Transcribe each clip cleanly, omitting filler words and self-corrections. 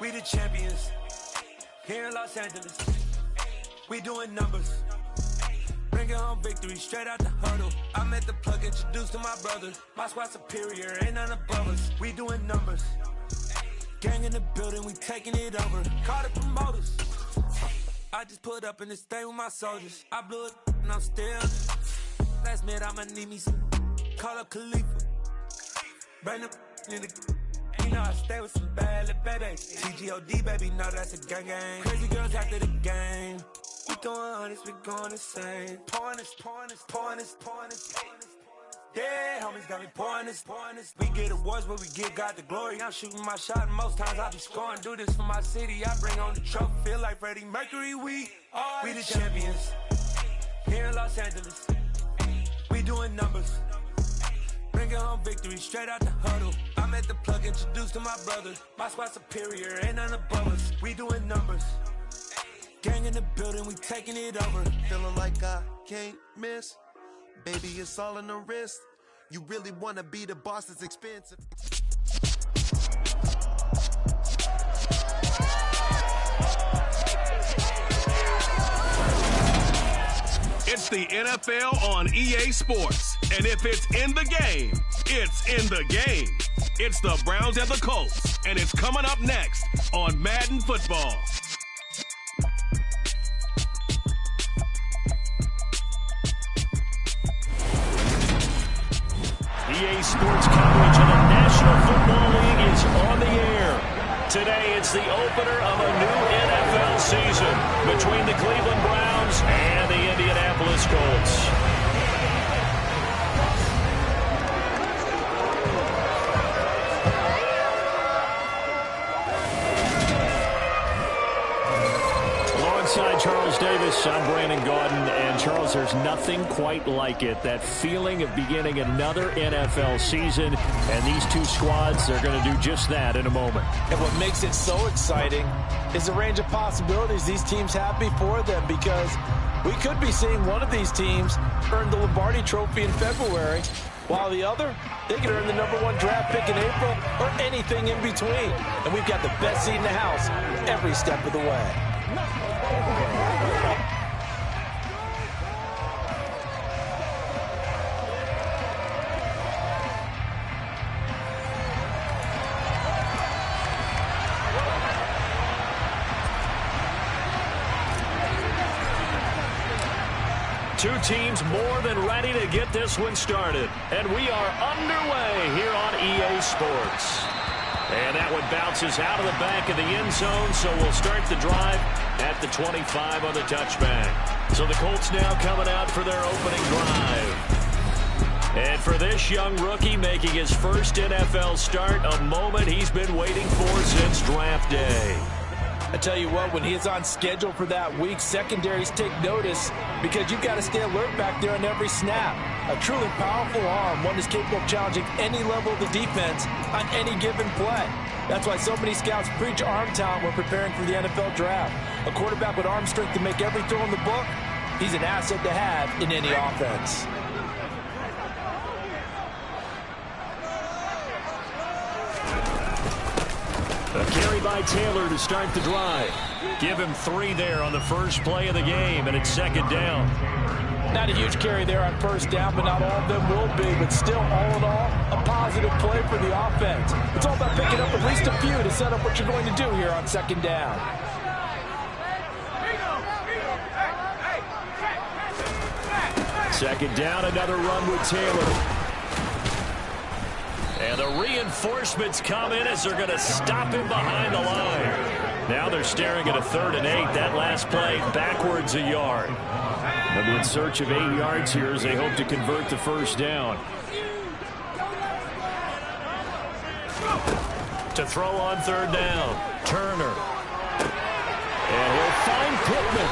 We the champions here in Los Angeles. We doing numbers, bringing home victory straight out the huddle. I met the plug, introduced to my brother. My squad superior, ain't none above us. We doing numbers, gang in the building, we taking it over. Call the promoters. I just put up in this thing with my soldiers. I blew it and I'm still. Last minute I'ma need me some. Call up Khalifa. Bring the in the. You know I stay with some bad little baby. TGOD baby, know that's a gang gang. Crazy girls after the game. We throwing hundreds, we going insane. Pouring this. Yeah, homies got me pouring this. We get awards, but we give God the glory. I'm shooting my shot, and most times I be scoring. Do this for my city, I bring on the trophy. Feel like Freddie Mercury, we the champions here in Los Angeles. We doing numbers, bringing home victory straight out the huddle. I met the plug, introduced to my brother. My squad superior, ain't none above us. We doing numbers, gang in the building, we taking it over. Feeling like I can't miss. Baby, it's all in the wrist. You really wanna be the boss, it's expensive. It's the NFL on EA Sports. And if it's in the game, it's in the game. It's the Browns and the Colts. And it's coming up next on Madden Football. EA Sports coverage of the National Football League is on the air. Today it's the opener of a new NFL season between the Cleveland Browns and the Indianapolis Colts. Alongside Charles Davis, I'm Brandon Gaudin. And Charles, there's nothing quite like it. That feeling of beginning another NFL season. And these two squads are going to do just that in a moment. And what makes it so exciting is the range of possibilities these teams have before them, because we could be seeing one of these teams earn the Lombardi Trophy in February, while the other, they could earn the #1 draft pick in April or anything in between. And we've got the best seat in the house every step of the way. Two teams more than ready to get this one started. And we are underway here on EA Sports. And that one bounces out of the back of the end zone, so we'll start the drive at the 25 on the touchback. So the Colts now coming out for their opening drive. And for this young rookie making his first NFL start, a moment he's been waiting for since draft day. I tell you what, when he's on schedule for that week, secondaries take notice because you've got to stay alert back there on every snap. A truly powerful arm, one is capable of challenging any level of the defense on any given play. That's why so many scouts preach arm talent when preparing for the NFL draft. A quarterback with arm strength to make every throw in the book, he's an asset to have in any offense. A carry by Taylor to start the drive. Give him 3 there on the first play of the game, and it's second down. Not a huge carry there on first down, but not all of them will be. But still, all in all, a positive play for the offense. It's all about picking up at least a few to set up what you're going to do here on second down. Second down, another run with Taylor. And the reinforcements come in as they're going to stop him behind the line. Now they're staring at a 3rd and 8. That last play backwards a yard. They'll be in search of 8 yards here as they hope to convert the first down. To throw on 3rd down, Turner. And he'll find Pittman.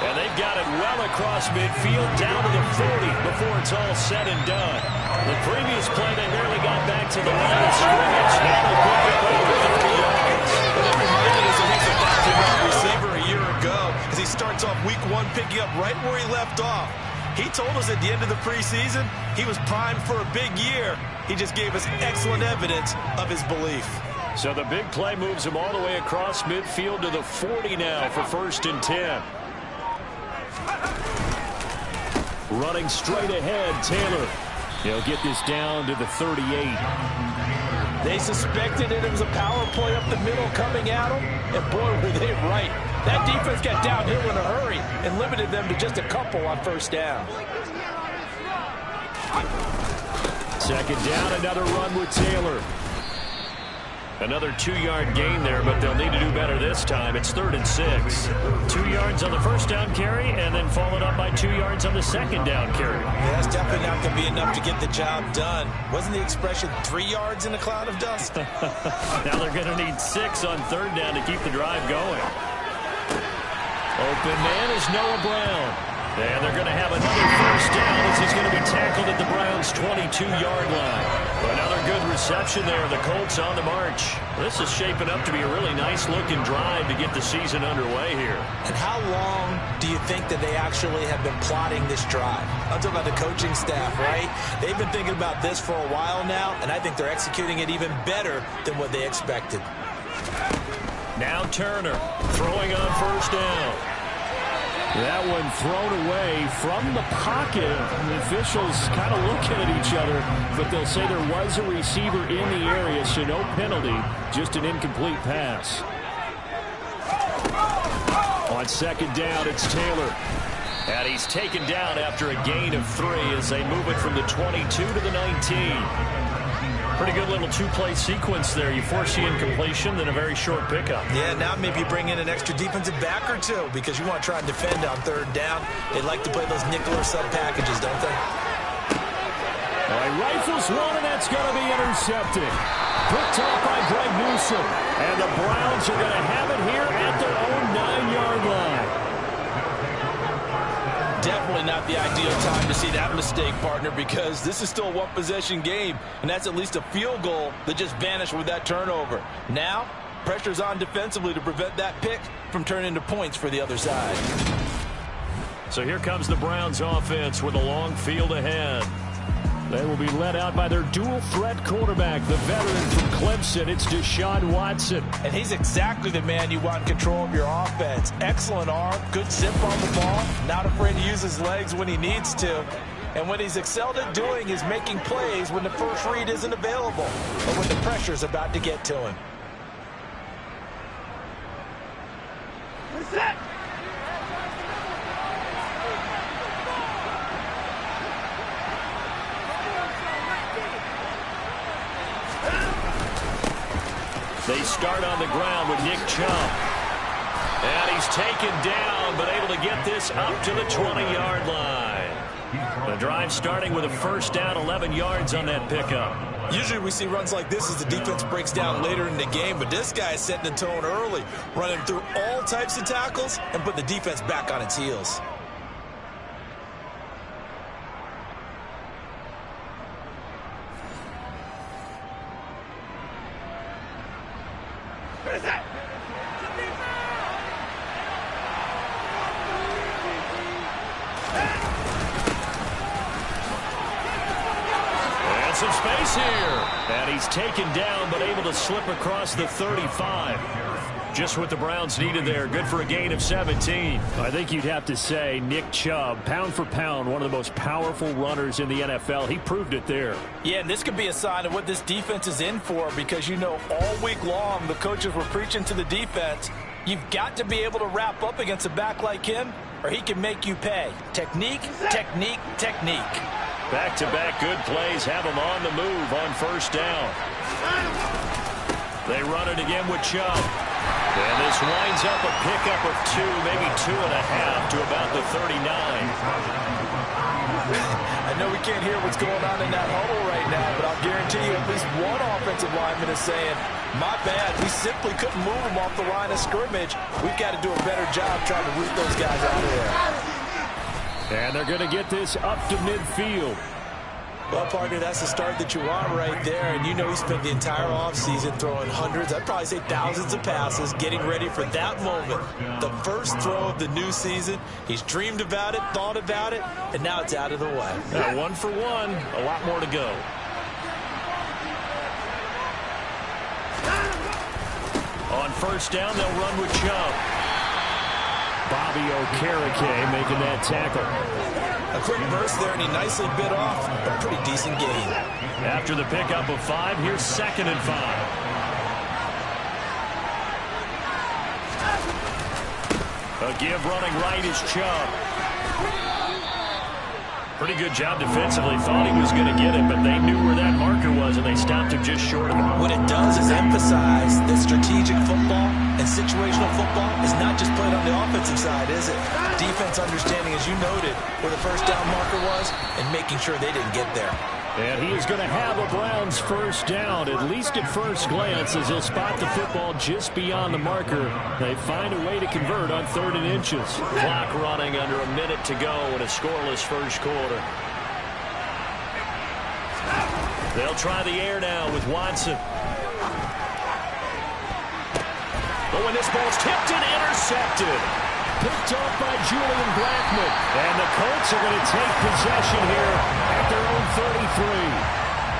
And they've got it well across midfield down to the 40 before it's all said and done. The previous play, they barely got back to the line of scrimmage. Now they pick it up over 30 yards. But that reminded us of he's a 1,000-yard receiver a year ago, as he starts off week 1 picking up right where he left off. He told us at the end of the preseason he was primed for a big year. He just gave us excellent evidence of his belief. So the big play moves him all the way across midfield to the 40 now for 1st and 10. Running straight ahead, Taylor. He'll get this down to the 38. They suspected it was a power play up the middle coming at them, and boy, were they right. That defense got downhill in a hurry and limited them to just a couple on 1st down. 2nd down, another run with Taylor. Another 2-yard gain there, but they'll need to do better this time. It's 3rd and 6. 2 yards on the 1st down carry, and then followed up by 2 yards on the 2nd down carry. Yeah, that's definitely not going to be enough to get the job done. Wasn't the expression 3 yards in a cloud of dust? Now they're going to need 6 on 3rd down to keep the drive going. Open man is Noah Brown. And they're going to have another 1st down as he's going to be tackled at the Browns' 22-yard line. Another good reception there. The Colts on the march. This is shaping up to be a really nice-looking drive to get the season underway here. And how long do you think that they actually have been plotting this drive? I'm talking about the coaching staff, right? They've been thinking about this for a while now, and I think they're executing it even better than what they expected. Now Turner throwing on 1st down. That one thrown away from the pocket. The officials kind of looking at each other, but they'll say there was a receiver in the area, so no penalty, just an incomplete pass. On 2nd down, it's Taylor. And he's taken down after a gain of 3 as they move it from the 22 to the 19. Pretty good little 2-play sequence there. You force the incompletion, then a very short pickup. Yeah, now maybe you bring in an extra defensive back or two because you want to try and defend on 3rd down. They like to play those nickel or sub packages, don't they? All right, rifles one, and that's going to be intercepted. Picked off by Greg Newsome. And the Browns are going to have it here at their own 9-yard line. Definitely not the ideal time to see that mistake, partner, because this is still a one-possession game, and that's at least a field goal that just vanished with that turnover. Now, pressure's on defensively to prevent that pick from turning into points for the other side. So here comes the Browns offense with a long field ahead. They will be led out by their dual-threat quarterback, the veteran from Clemson. It's Deshaun Watson. And he's exactly the man you want in control of your offense. Excellent arm, good zip on the ball, not afraid to use his legs when he needs to. And what he's excelled at doing is making plays when the first read isn't available or when the pressure's about to get to him. Set. They start on the ground with Nick Chubb. And he's taken down, but able to get this up to the 20-yard line. The drive starting with a 1st down, 11 yards on that pickup. Usually we see runs like this as the defense breaks down later in the game, but this guy is setting the tone early, running through all types of tackles and put the defense back on its heels. Some space here. And he's taken down, but able to slip across the 35. Just what the Browns needed there. Good for a gain of 17. I think you'd have to say Nick Chubb, pound for pound, one of the most powerful runners in the NFL. He proved it there. Yeah, and this could be a sign of what this defense is in for because, you know, all week long the coaches were preaching to the defense, you've got to be able to wrap up against a back like him or he can make you pay. Technique, technique, technique. Back-to-back good plays have him on the move on 1st down. They run it again with Chubb. And this winds up a pickup of 2, maybe 2.5 to about the 39. I know we can't hear what's going on in that huddle right now, but I'll guarantee you at least one offensive lineman is saying, my bad, we simply couldn't move them off the line of scrimmage. We've got to do a better job trying to root those guys out of there. And they're going to get this up to midfield. Well, partner, that's the start that you want right there. And you know he spent the entire offseason throwing hundreds, I'd probably say thousands of passes, getting ready for that moment. The first throw of the new season. He's dreamed about it, thought about it, and now it's out of the way. Now, 1 for 1, a lot more to go. first down, they'll run with Chubb. Bobby Okereke making that tackle. A quick burst there, and he nicely bit off a pretty decent gain. After the pickup of 5, here's 2nd and 5. A give running right is Chubb. Pretty good job defensively. Thought he was going to get it, but they knew where that marker was, and they stopped him just short of it. What it does is emphasize that strategic football and situational football is not just played on the offensive side, is it? Defense understanding, as you noted, where the first down marker was and making sure they didn't get there. And he is going to have a Browns first down, at least at first glance, as he'll spot the football just beyond the marker. They find a way to convert on 3rd and inches. Clock running under a minute to go in a scoreless first quarter. They'll try the air now with Watson. But when this ball's tipped and intercepted. Picked off by Julian Blackmon. And the Colts are going to take possession here at their own 33.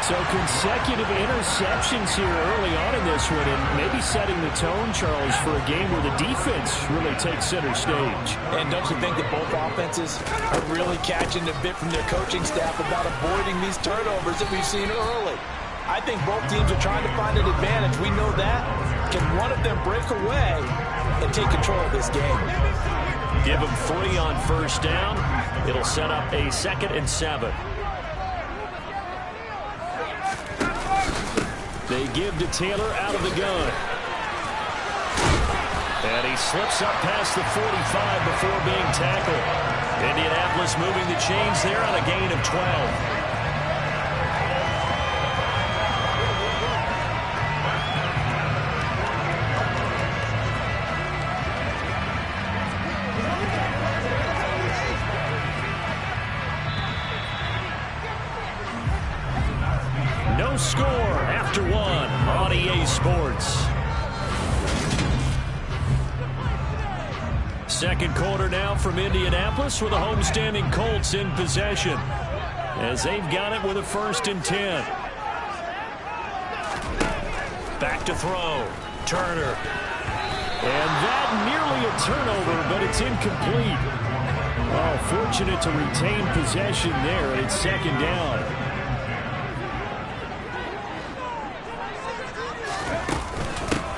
So consecutive interceptions here early on in this one, and maybe setting the tone, Charles, for a game where the defense really takes center stage. And don't you think that both offenses are really catching a bit from their coaching staff about avoiding these turnovers that we've seen early? I think both teams are trying to find an advantage. We know that. Can one of them break away and take control of this game? Give them 3 on first down. It'll set up a 2nd and 7. They give to Taylor out of the gun. And he slips up past the 45 before being tackled. Indianapolis moving the chains there on a gain of 12. Score after 1 on EA Sports. Second quarter now from Indianapolis with the homestanding Colts in possession as they've got it with a 1st and 10. Back to throw. Turner. And that nearly a turnover, but it's incomplete. Oh, fortunate to retain possession there. It's 2nd down.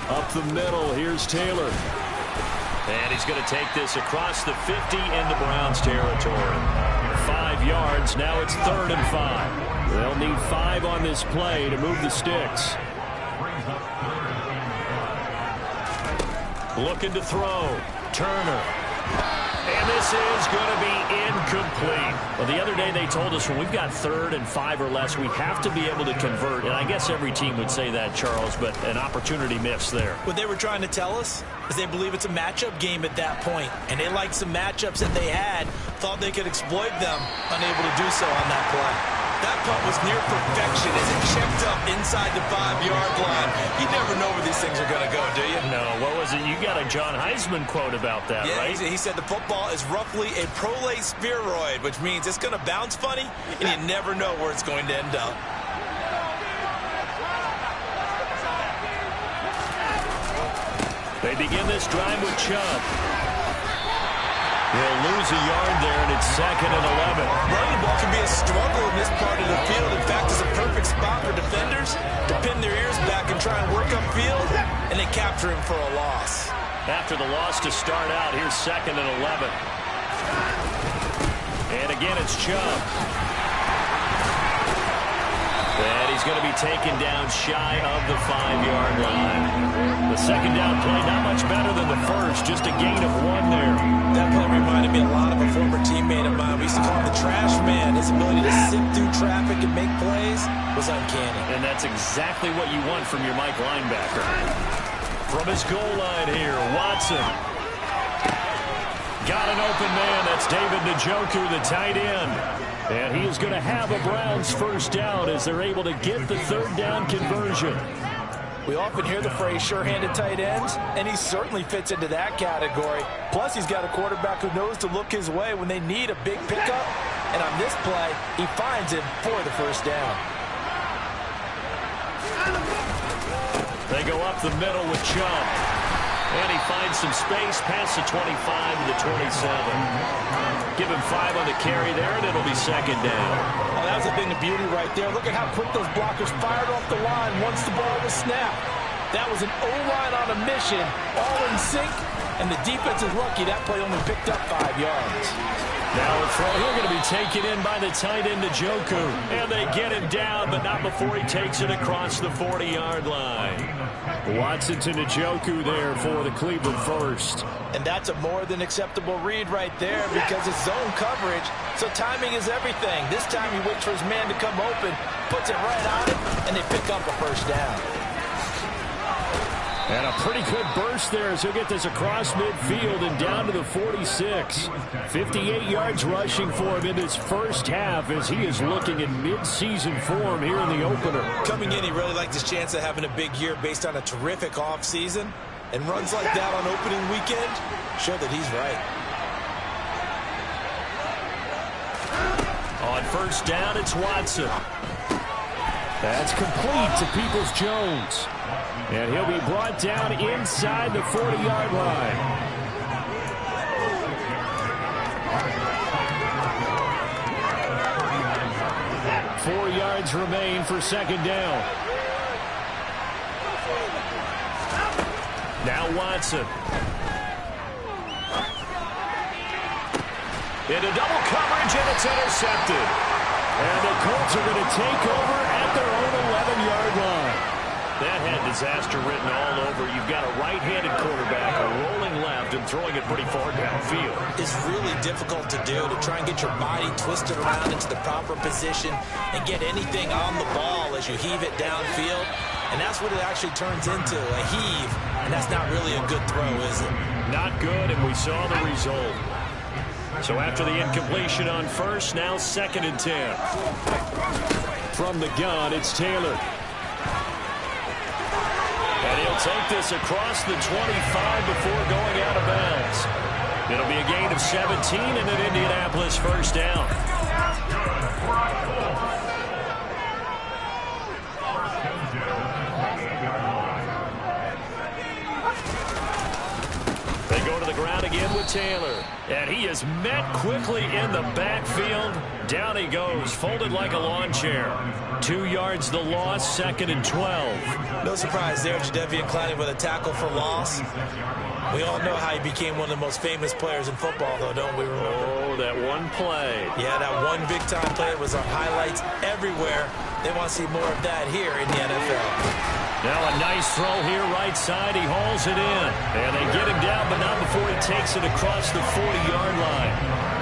Up the middle, here's Taylor. And he's going to take this across the 50 into Browns territory. 5 yards, now it's 3rd and 5. They'll need 5 on this play to move the sticks. Looking to throw. Turner. And this is going to be incomplete. Well, the other day they told us when we've got 3rd and 5 or less, we have to be able to convert. And I guess every team would say that, Charles, but an opportunity missed there. What they were trying to tell us is they believe it's a matchup game at that point. And they liked some matchups that they had, thought they could exploit them, unable to do so on that play. That punt was near perfection as it checked up inside the 5-yard line. You never know where these things are going to go, do you? No. What was it? You got a John Heisman quote about that, right? He said the football is roughly a prolate spheroid, which means it's going to bounce funny, and you never know where it's going to end up. They begin this drive with Chubb. He'll lose a yard there, and it's 2nd and 11. Running the ball can be a struggle in this part of the field. In fact, it's a perfect spot for defenders to pin their ears back and try and work upfield, and they capture him for a loss. After the loss to start out, here's 2nd and 11. And again, it's Chubb. And he's going to be taken down shy of the 5-yard line. The 2nd down play, not much better than the first, just a gain of 1 there. That play reminded me a lot of a former teammate of mine. We used to call him the trash man. His ability to sift through traffic and make plays was uncanny. And that's exactly what you want from your Mike linebacker. From his goal line here, Watson. Got an open man. That's David Njoku, the tight end. And he is going to have a Browns first down as they're able to get the 3rd down conversion. We often hear the phrase sure-handed tight ends, and he certainly fits into that category. Plus, he's got a quarterback who knows to look his way when they need a big pickup. And on this play, he finds him for the first down. They go up the middle with Chubb. And he finds some space past the 25 to the 27. Give him 5 on the carry there, and it'll be second down. Oh, that was a thing of beauty right there. Look at how quick those blockers fired off the line once the ball was snapped. That was an O-line on a mission, all in sync, and the defense is lucky that play only picked up 5 yards. Now a throw here going to be taken in by the tight end, Njoku. And they get him down, but not before he takes it across the 40-yard line. Watson to Njoku there for the Cleveland first. And that's a more than acceptable read right there because it's zone coverage, so timing is everything. This time he waits for his man to come open, puts it right on it, and they pick up a first down. And a pretty good burst there as he'll get this across midfield and down to the 46. 58 yards rushing for him in his first half as he is looking in mid-season form here in the opener. Coming in, he really liked his chance of having a big year based on a terrific offseason. And runs like that on opening weekend show that he's right. On first down, it's Watson. That's complete to Peoples-Jones. And he'll be brought down inside the 40-yard line. Four yards remain for second down. Now Watson. Into double coverage, and it's intercepted. And the Colts are going to take over at their own 11-yard line. That had disaster written all over. You've got a right-handed quarterback rolling left and throwing it pretty far downfield. It's really difficult to do, to try and get your body twisted around into the proper position and get anything on the ball as you heave it downfield. And that's what it actually turns into, a heave. And that's not really a good throw, is it? Not good, and we saw the result. So after the incompletion on first, now 2nd and 10. From the gun, it's Taylor. And he'll take this across the 25 before going out of bounds. It'll be a gain of 17 and an Indianapolis first down. They go to the ground again with Taylor. And he is met quickly in the backfield. Down he goes, folded like a lawn chair. 2 yards the loss, 2nd and 12. No surprise there, Jadeveon Clowney with a tackle for loss. We all know how he became one of the most famous players in football, though, don't we remember? Oh, that one play. Yeah, that one big-time play was on highlights everywhere. They want to see more of that here in the NFL. Now a nice throw here, right side. He hauls it in. And they get him down, but not before he takes it across the 40-yard line.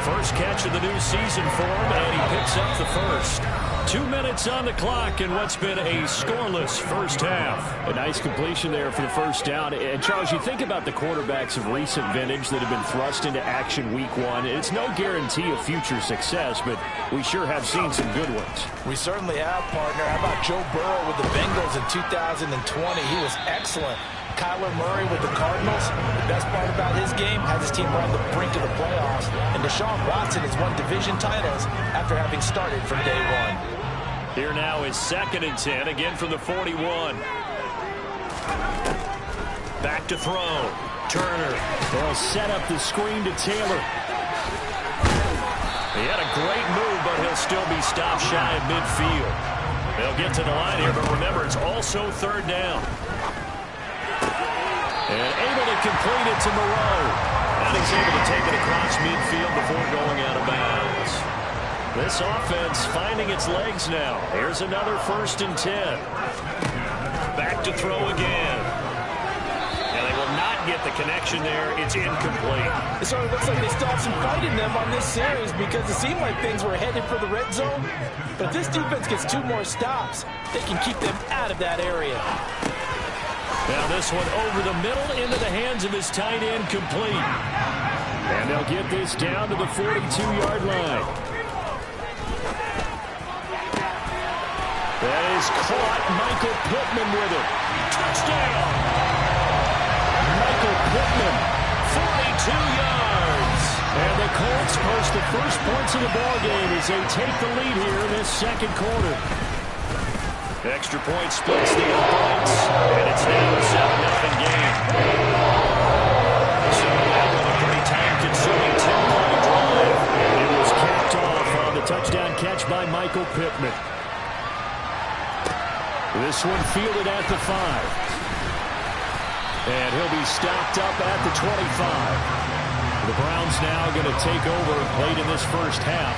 First catch of the new season for him, and he picks up the first. 2 minutes on the clock in what's been a scoreless first half. A nice completion there for the first down. And, Charles, you think about the quarterbacks of recent vintage that have been thrust into action week one. It's no guarantee of future success, but we sure have seen some good ones. We certainly have, partner. How about Joe Burrow with the Bengals in 2020? He was excellent. Kyler Murray with the Cardinals. The best part about his game, has his team around the brink of the playoffs. And Deshaun Watson has won division titles after having started from day one. Here now is 2nd and 10, again from the 41. Back to throw. Turner. They'll set up the screen to Taylor. He had a great move, but he'll still be stopped shy of midfield. They'll get to the line here, but remember, it's also 3rd down. And able to complete it to Moreau. And he's able to take it across midfield before going out of bounds. This offense finding its legs now. Here's another 1st and 10. Back to throw again. And they will not get the connection there. It's incomplete. It sort of looks like they still have some fight in them on this series because it seemed like things were headed for the red zone. But if this defense gets 2 more stops, they can keep them out of that area. Now this one over the middle into the hands of his tight end, complete. And they'll get this down to the 42-yard line. That is caught. Michael Pittman with it. Touchdown! Michael Pittman, 42 yards. And the Colts post the first points of the ballgame as they take the lead here in this 2nd quarter. Extra point splits the opponents, and it's now a 7-0 game. Michael Pittman. This one fielded at the 5. And he'll be stopped up at the 25. The Browns now going to take over late in this first half.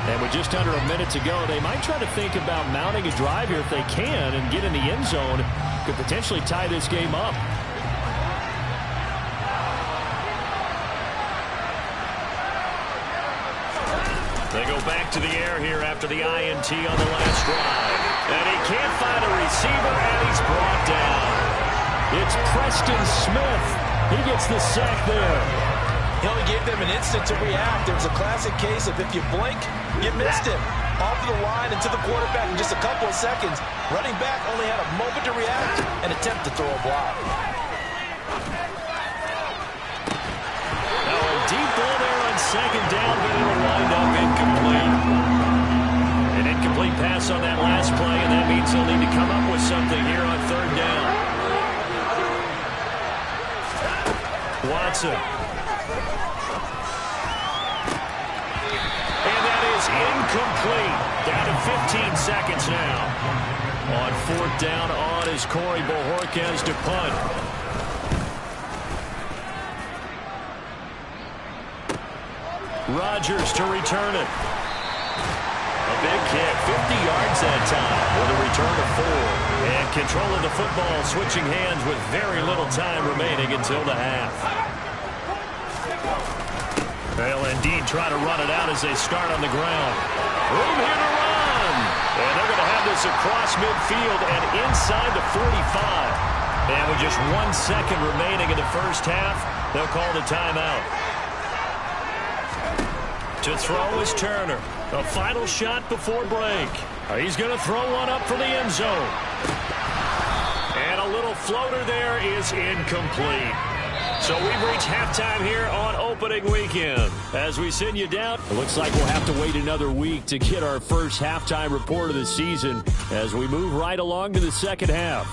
And with just under a minute to go, they might try to think about mounting a drive here if they can and get in the end zone. Could potentially tie this game up. They go back to the air here after the INT on the last drive. And he can't find a receiver, and he's brought down. It's Preston Smith. He gets the sack there. He only gave them an instant to react. It was a classic case of if you blink, you missed him. Off of the line and to the quarterback in just a couple of seconds. Running back only had a moment to react and attempt to throw a block. Now a deep ball there on second down, but it'll wind up incomplete. An incomplete pass on that last play, and that means they'll need to come up with something here on third down. Watson. Incomplete. Down to 15 seconds now. On fourth down on is Corey Bojorquez to punt. Rodgers to return it. A big kick, 50 yards that time with a return of 4. And control of the football switching hands with very little time remaining until the half. They'll indeed try to run it out as they start on the ground. Room here to run. And they're going to have this across midfield and inside the 45. And with just 1 second remaining in the first half, they'll call the timeout. To throw is Turner. A final shot before break. He's going to throw one up for the end zone. And a little floater there is incomplete. So we've reached halftime here on opening weekend. As we send you down, it looks like we'll have to wait another week to get our first halftime report of the season as we move right along to the second half.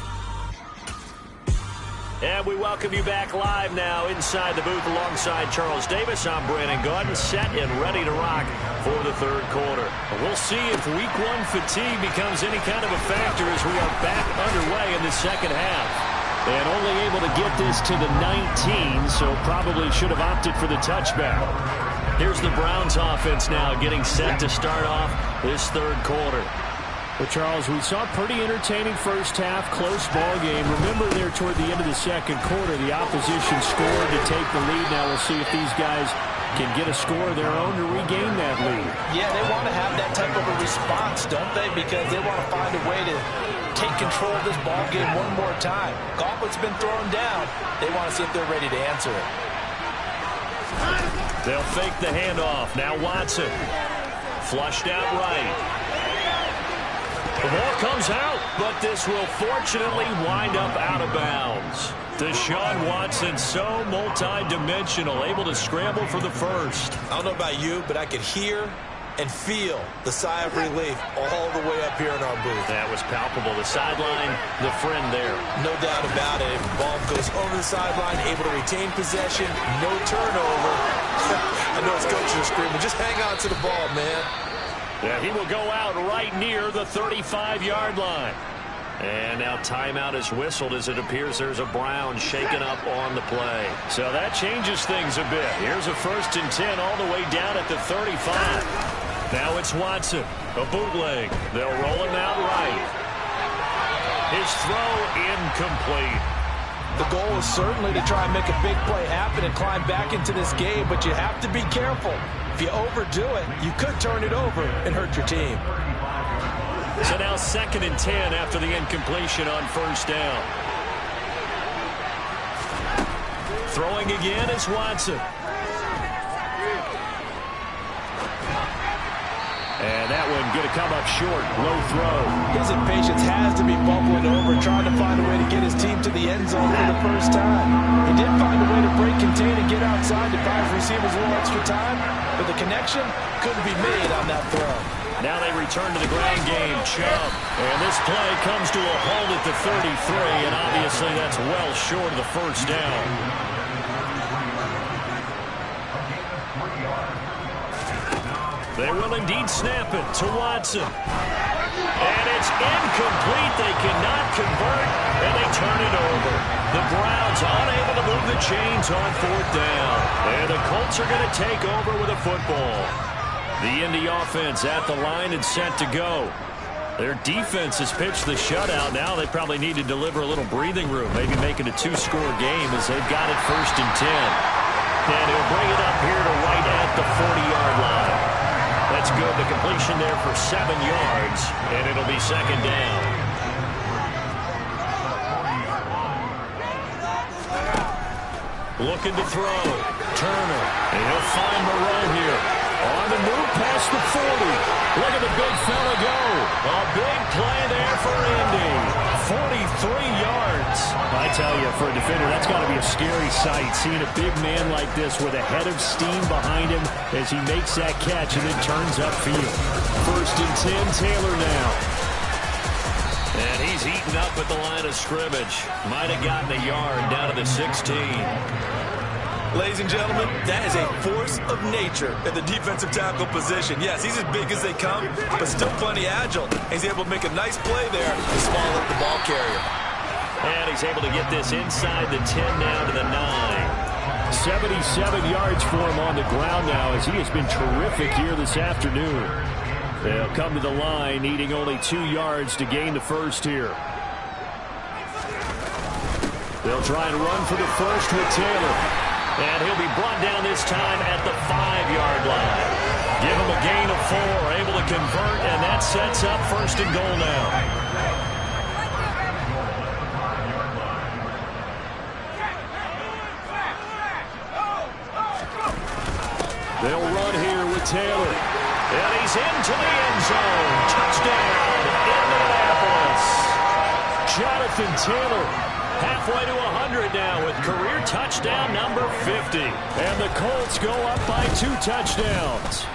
And we welcome you back live now inside the booth alongside Charles Davis. I'm Brandon Gaudin, set and ready to rock for the third quarter. We'll see if week 1 fatigue becomes any kind of a factor as we are back underway in the second half. And only able to get this to the 19, so probably should have opted for the touchback. Here's the Browns offense now getting set to start off this third quarter. Well, Charles, we saw a pretty entertaining first half, close ball game. Remember there toward the end of the second quarter, the opposition scored to take the lead. Now we'll see if these guys can get a score of their own to regain that lead. Yeah, they want to have that type of a response, don't they? Because they want to find a way to take control of this ball game one more time. Gauntlet's been thrown down. They want to see if they're ready to answer it. They'll fake the handoff. Now Watson. Flushed out right. The ball comes out, but this will fortunately wind up out of bounds. Deshaun Watson, so multi-dimensional, able to scramble for the first. I don't know about you, but I could hear and feel the sigh of relief all the way up here in our booth. That was palpable. The sideline, the friend there. No doubt about it. If the ball goes over the sideline, able to retain possession, no turnover. I know his coaches are screaming, just hang on to the ball, man. Yeah, he will go out right near the 35-yard line. And now timeout is whistled as it appears there's a Brown shaken up on the play. So that changes things a bit. Here's a 1st and 10 all the way down at the 35. Now it's Watson, a bootleg. They'll roll him out right. His throw incomplete. The goal is certainly to try and make a big play happen and climb back into this game, but you have to be careful. If you overdo it, you could turn it over and hurt your team. So now 2nd and 10 after the incompletion on 1st down. Throwing again is Watson. And that one going to come up short. Low throw. His impatience has to be bubbling over, trying to find a way to get his team to the end zone for the first time. He did find a way to break, contain, and get outside to buy his receivers a little extra time, but the connection couldn't be made on that throw. Now they return to the ground game. Chubb. And this play comes to a halt at the 33, and obviously that's well short of the first down. They will indeed snap it to Watson. And it's incomplete. They cannot convert, and they turn it over. The Browns unable to move the chains on 4th down. And the Colts are going to take over with a football. The Indy offense at the line and set to go. Their defense has pitched the shutout. Now they probably need to deliver a little breathing room, maybe make it a 2-score game as they've got it 1st and 10. And he'll bring it up here to right at the 40-yard line. That's good. The completion there for 7 yards, and it'll be 2nd down. Looking to throw. Turner. And he'll find Moreau here. On the move past the 40. Look at the big fella go. A big play there for Indy. 43 yards. I tell you, for a defender, that's got to be a scary sight, seeing a big man like this with a head of steam behind him as he makes that catch and then turns upfield. 1st and 10, Taylor now. And he's eaten up at the line of scrimmage. Might have gotten a yard down to the 16. Ladies and gentlemen, that is a force of nature at the defensive tackle position. Yes, he's as big as they come, but still plenty agile. He's able to make a nice play there to swallow up the ball carrier. And he's able to get this inside the 10 now to the 9. 77 yards for him on the ground now as he has been terrific here this afternoon. They'll come to the line needing only 2 yards to gain the first here. They'll try and run for the first with Taylor. And he'll be brought down this time at the 5-yard line. Give him a gain of 4, able to convert, and that sets up 1st and goal now. They'll run here with Taylor. And he's into the end zone. Touchdown, Indianapolis. Jonathan Taylor. Halfway to 100 now with career touchdown number 50. And the Colts go up by 2 touchdowns.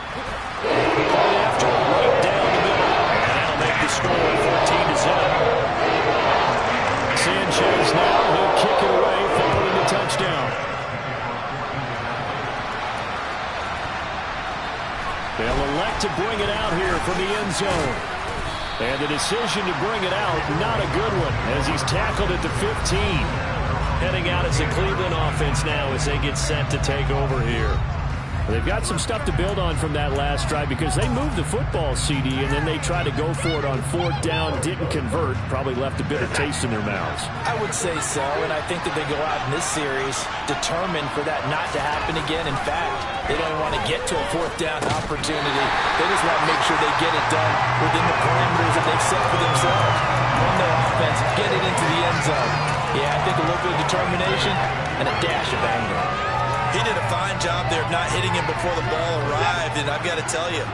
Right after, right down the middle. And that'll make the score 14-0. Sanchez now, he'll kick it away following the touchdown. They'll elect to bring it out here from the end zone. And the decision to bring it out, not a good one, as he's tackled at the 15. Heading out as the Cleveland offense now as they get set to take over here. They've got some stuff to build on from that last drive because they moved the football, CD, and then they tried to go for it on 4th down, didn't convert, probably left a bitter taste in their mouths. I would say so, and I think that they go out in this series determined for that not to happen again. In fact, they don't want to get to a 4th down opportunity. They just want to make sure they get it done within the parameters that they've set for themselves. Run their offense, get it into the end zone. Yeah, I think a little bit of determination and a dash of anger. He did a fine job there of not hitting him before the ball arrived, and I've got to tell you,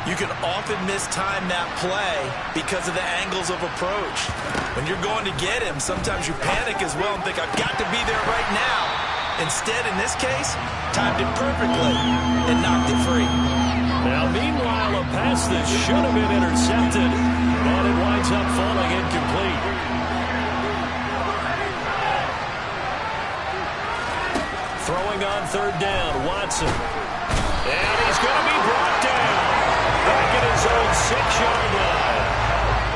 you can often mistime that play because of the angles of approach. When you're going to get him, sometimes you panic as well and think, I've got to be there right now. Instead, in this case, timed it perfectly and knocked it free. Now, meanwhile, a pass that should have been intercepted, and it winds up falling incomplete. Throwing on 3rd down, Watson. And he's going to be brought down. Back at his own 6-yard line.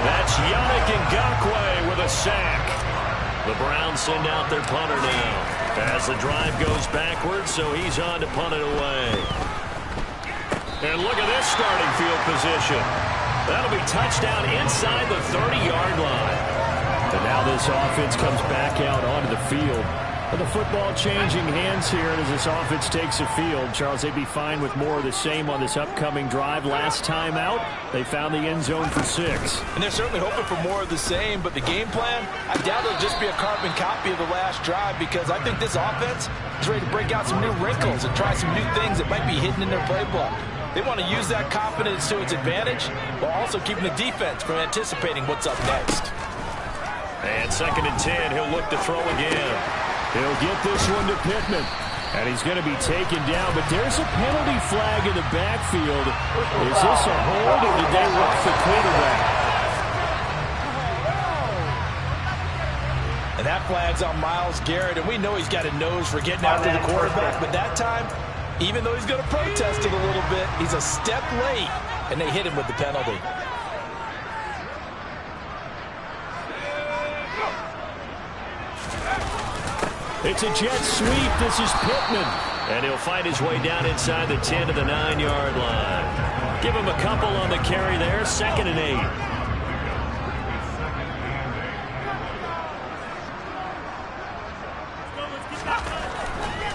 That's Yannick Ngakoue with a sack. The Browns send out their punter now. As the drive goes backwards, so he's on to punt it away. And look at this starting field position. That'll be touchdown inside the 30-yard line. And now this offense comes back out onto the field. And the football changing hands here as this offense takes the field. Charles, they'd be fine with more of the same on this upcoming drive. Last time out, they found the end zone for 6. And they're certainly hoping for more of the same, but the game plan, I doubt it'll just be a carbon copy of the last drive because I think this offense is ready to break out some new wrinkles and try some new things that might be hidden in their playbook. They want to use that confidence to its advantage while also keeping the defense from anticipating what's up next. And 2nd and 10, he'll look to throw again. He'll get this one to Pittman. And he's going to be taken down, but there's a penalty flag in the backfield. Is this a hold, or did they rough the quarterback? And that flag's on Myles Garrett, and we know he's got a nose for getting after the quarterback, but that time, Even though he's going to protest it a little bit, he's a step late, and they hit him with the penalty. It's a jet sweep. This is Pittman. And he'll find his way down inside the 10 to the 9-yard line. Give him a couple on the carry there. 2nd and 8.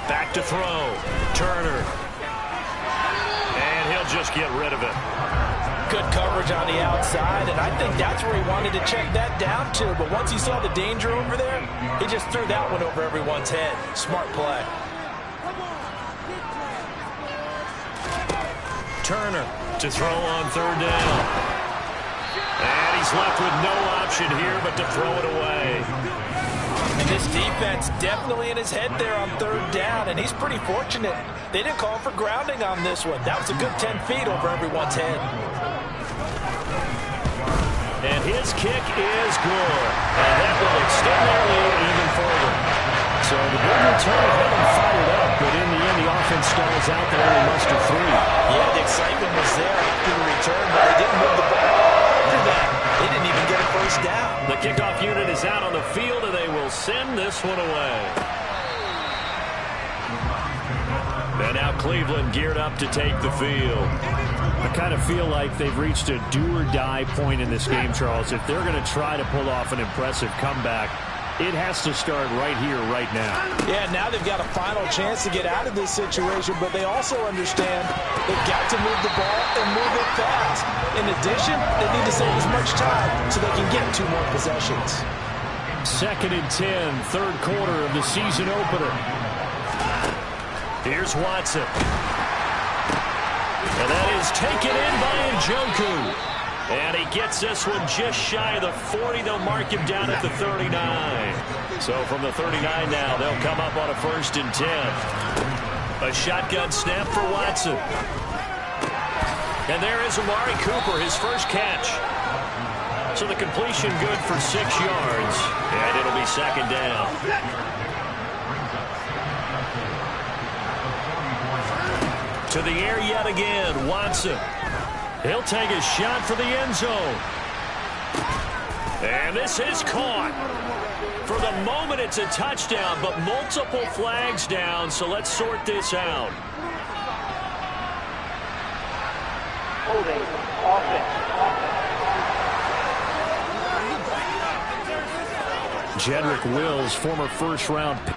Back to throw. Turner. And he'll just get rid of it. Good coverage on the outside, and I think that's where he wanted to check that down to. But once he saw the danger over there, he just threw that one over everyone's head. Smart play. Turner to throw on 3rd down. And he's left with no option here but to throw it away. And this defense definitely in his head there on 3rd down, and he's pretty fortunate. They didn't call for grounding on this one. That was a good 10 feet over everyone's head. And his kick is good. And that will extend their lead even further. So the big return had them fired up, but in the end, the offense stalls out there and mustered 3. Yeah, the excitement was there after the return, but they didn't move the ball. After that, they didn't even get a first down. The kickoff unit is out on the field, and they will send this one away. And now Cleveland geared up to take the field. I kind of feel like they've reached a do-or-die point in this game, Charles. If they're going to try to pull off an impressive comeback, it has to start right here, right now. Yeah, now they've got a final chance to get out of this situation, but they also understand they've got to move the ball and move it fast. In addition, they need to save as much time so they can get 2 more possessions. 2nd and 10, 3rd quarter of the season opener. Here's Watson. And that is taken in by Njoku. And he gets this one just shy of the 40. They'll mark him down at the 39. So from the 39 now, they'll come up on a 1st and 10. A shotgun snap for Watson. And there is Amari Cooper, his first catch. So the completion good for 6 yards. And it'll be 2nd down. To the air yet again, Watson. He'll take a shot for the end zone. And this is caught. For the moment, it's a touchdown, but multiple flags down, so let's sort this out. Holding offense. Jedrick Wills, former first-round pick.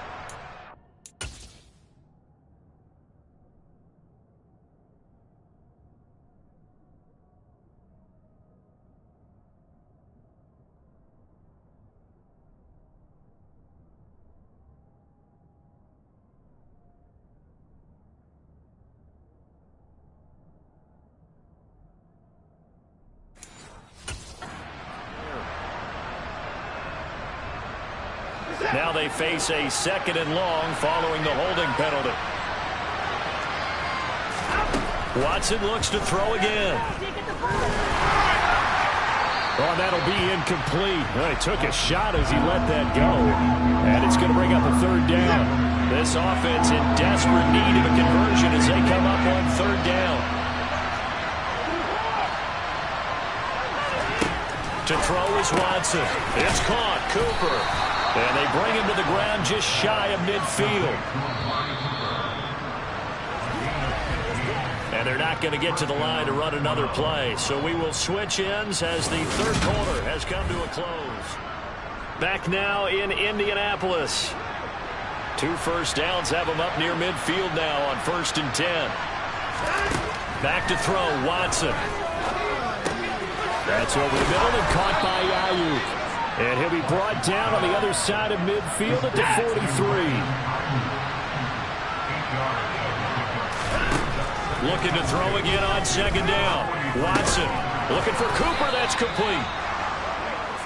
Now they face a 2nd and long following the holding penalty. Watson looks to throw again. Oh, that'll be incomplete. Well, he took a shot as he let that go. And it's going to bring up a 3rd down. This offense in desperate need of a conversion as they come up on 3rd down. To throw is Watson. It's caught. Cooper. And they bring him to the ground just shy of midfield. And they're not going to get to the line to run another play. So we will switch ends as the 3rd quarter has come to a close. Back now in Indianapolis. 2 first downs have them up near midfield now on 1st and 10. Back to throw, Watson. That's over the middle and caught by Ayuk. And he'll be brought down on the other side of midfield at the 43. Looking to throw again on 2nd down. Watson looking for Cooper. That's complete.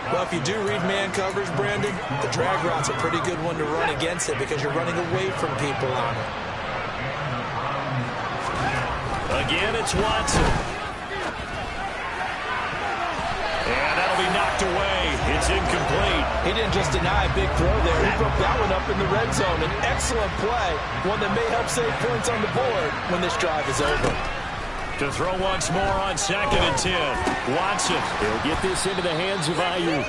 Well, if you do read man coverage, Brandon, the drag route's a pretty good one to run against it because you're running away from people on it. Again, it's Watson. And that'll be knocked away. It's incomplete. He didn't just deny a big throw there. He broke that one up in the red zone. An excellent play, one that may help save points on the board when this drive is over. To throw once more on 2nd and 10. Watson, he'll get this into the hands of Ayuk.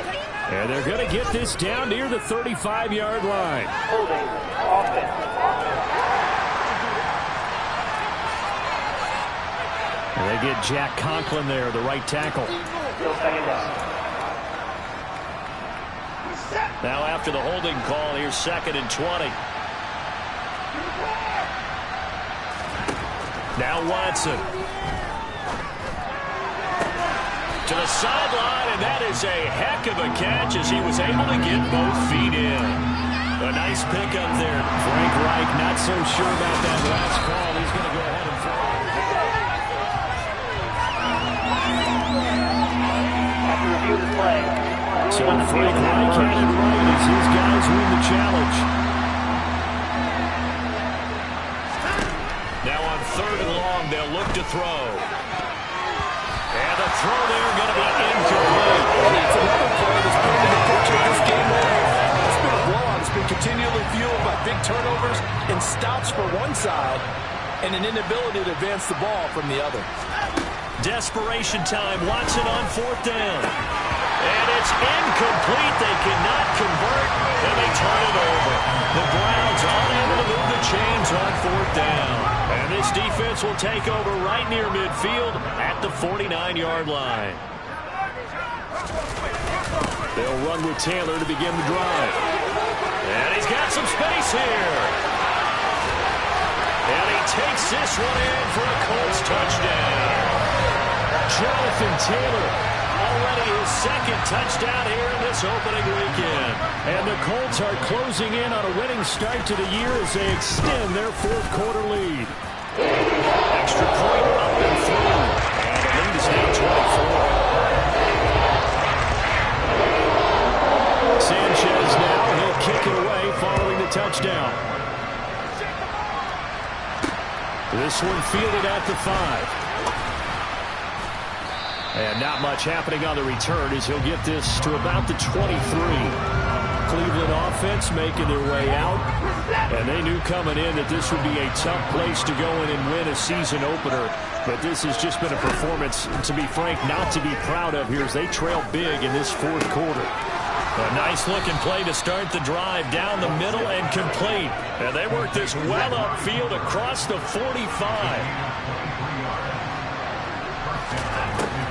And they're going to get this down near the 35-yard line. Holding offense. And they get Jack Conklin there, the right tackle. Still 2nd down. Now after the holding call, here's 2nd and 20. Now Watson. To the sideline, and that is a heck of a catch as he was able to get both feet in. A nice pickup there. Frank Reich not so sure about that last call. He's going to go ahead and throw. After review of the play. So Frank Reich had it right as his guys win the challenge. Now on 3rd and long, they'll look to throw. And the throw there going to be incomplete. It's another play that's been in the picture of this game overall. It's been a blowout. It's been continually fueled by big turnovers and stops for one side and an inability to advance the ball from the other. Desperation time. Watson on 4th down. And it's incomplete. They cannot convert, and they turn it over. The Browns unable to move the chains on 4th down. And this defense will take over right near midfield at the 49-yard line. They'll run with Taylor to begin the drive. And he's got some space here. And he takes this one in for a Colts touchdown. Jonathan Taylor, already his 2nd touchdown here in this opening weekend. And the Colts are closing in on a winning start to the year as they extend their 4th quarter lead. Extra point up and through. And the lead is now 24. Sanchez now, he'll kick it away following the touchdown. This one fielded at the 5. And not much happening on the return as he'll get this to about the 23. Cleveland offense making their way out. And they knew coming in that this would be a tough place to go in and win a season opener. But this has just been a performance, to be frank, not to be proud of here as they trail big in this 4th quarter. A nice-looking play to start the drive down the middle and complete. And they work this well upfield across the 45.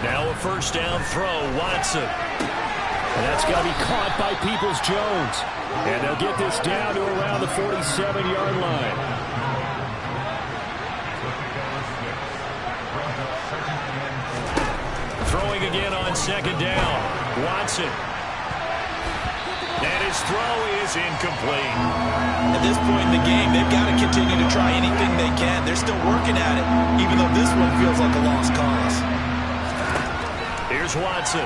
Now a 1st down throw, Watson. And that's got to be caught by Peoples-Jones. And they'll get this down to around the 47-yard line. Throwing again on 2nd down, Watson. And his throw is incomplete. At this point in the game, they've got to continue to try anything they can. They're still working at it, even though this one feels like a lost cause. Here's Watson.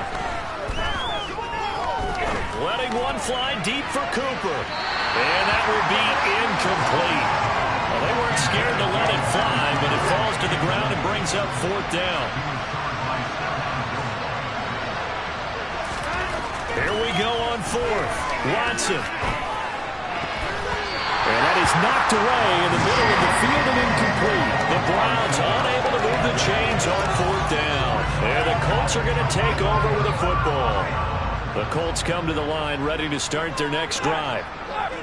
Letting one fly deep for Cooper. And that will be incomplete. Well, they weren't scared to let it fly, but it falls to the ground and brings up 4th down. Here we go on 4th. Watson. And that is knocked away in the middle of the field and incomplete. The Browns unable to move the chains on 4th down. And the Colts are going to take over with a football. The Colts come to the line ready to start their next drive.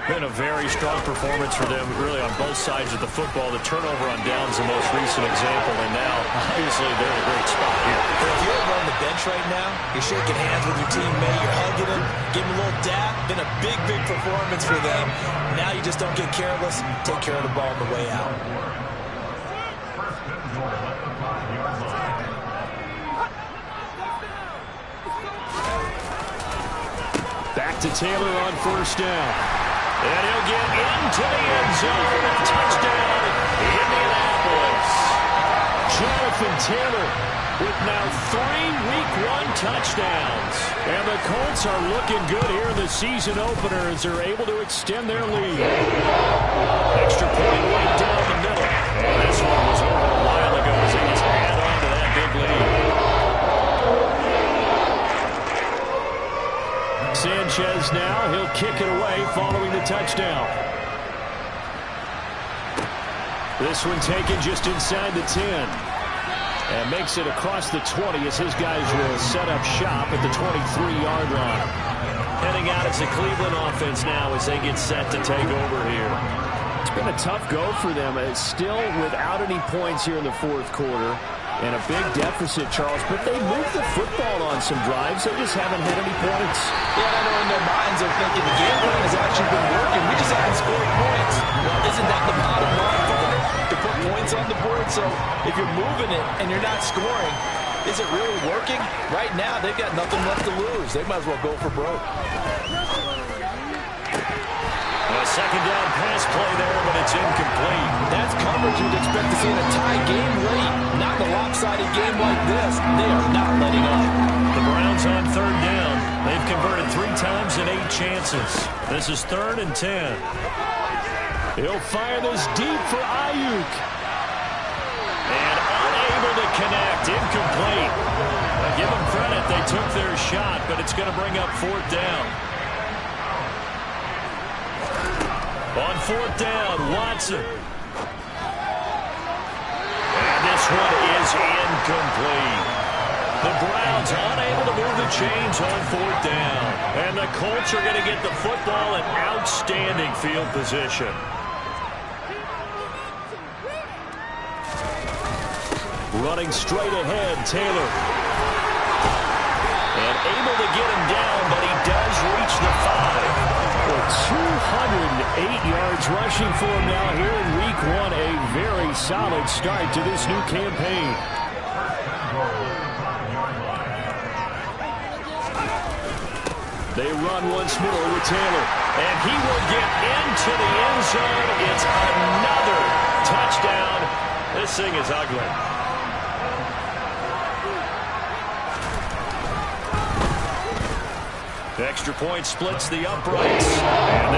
Been a very strong performance for them, really, on both sides of the football. The turnover on downs the most recent example, and now, obviously, they're in a great spot here. But if you're on the bench right now, you're shaking hands with your teammate, you're hugging him, giving a little dap. Been a big, big performance for them. Now you just don't get careless. Take care of the ball on the way out. Back to Taylor on 1st down. And he'll get into the end zone. A touchdown, Indianapolis. Jonathan Taylor with now 3 Week 1 touchdowns. And the Colts are looking good here in the season opener as they're able to extend their lead. Extra point right down the middle. And this one was over a while ago as they just add on to that big lead. kick it away following the touchdown. This one taken just inside the 10. And makes it across the 20 as his guys will set up shop at the 23-yard line. Heading out as the Cleveland offense now as they get set to take over here. It's been a tough go for them. It's still without any points here in the fourth quarter. And a big deficit, Charles. But they moved the football on some drives. They just haven't hit any points. Yeah, I know in their minds they're thinking the game plan has actually been working. We just haven't scored points. Well, isn't that the bottom line for them? To put points on the board? So if you're moving it and you're not scoring, is it really working? Right now, they've got nothing left to lose. They might as well go for broke. A second down pass play there, but it's incomplete. That's coverage you'd expect to see in a tie game late. Not in a lopsided game like this. They are not letting up. The Browns on third down. They've converted 3 times in 8 chances. This is 3rd and 10. He'll fire this deep for Ayuk. And unable to connect. Incomplete. Now give them credit. They took their shot, but it's going to bring up 4th down. On 4th down, Watson. And this one is incomplete. The Browns unable to move the chains on 4th down. And the Colts are going to get the football in outstanding field position. Running straight ahead, Taylor. And able to get him down, but he does reach the 5. 208 yards rushing for him now here in Week 1. A very solid start to this new campaign. They run once more with Taylor. And he will get into the end zone. It's another touchdown. This thing is ugly. Extra point splits the uprights. And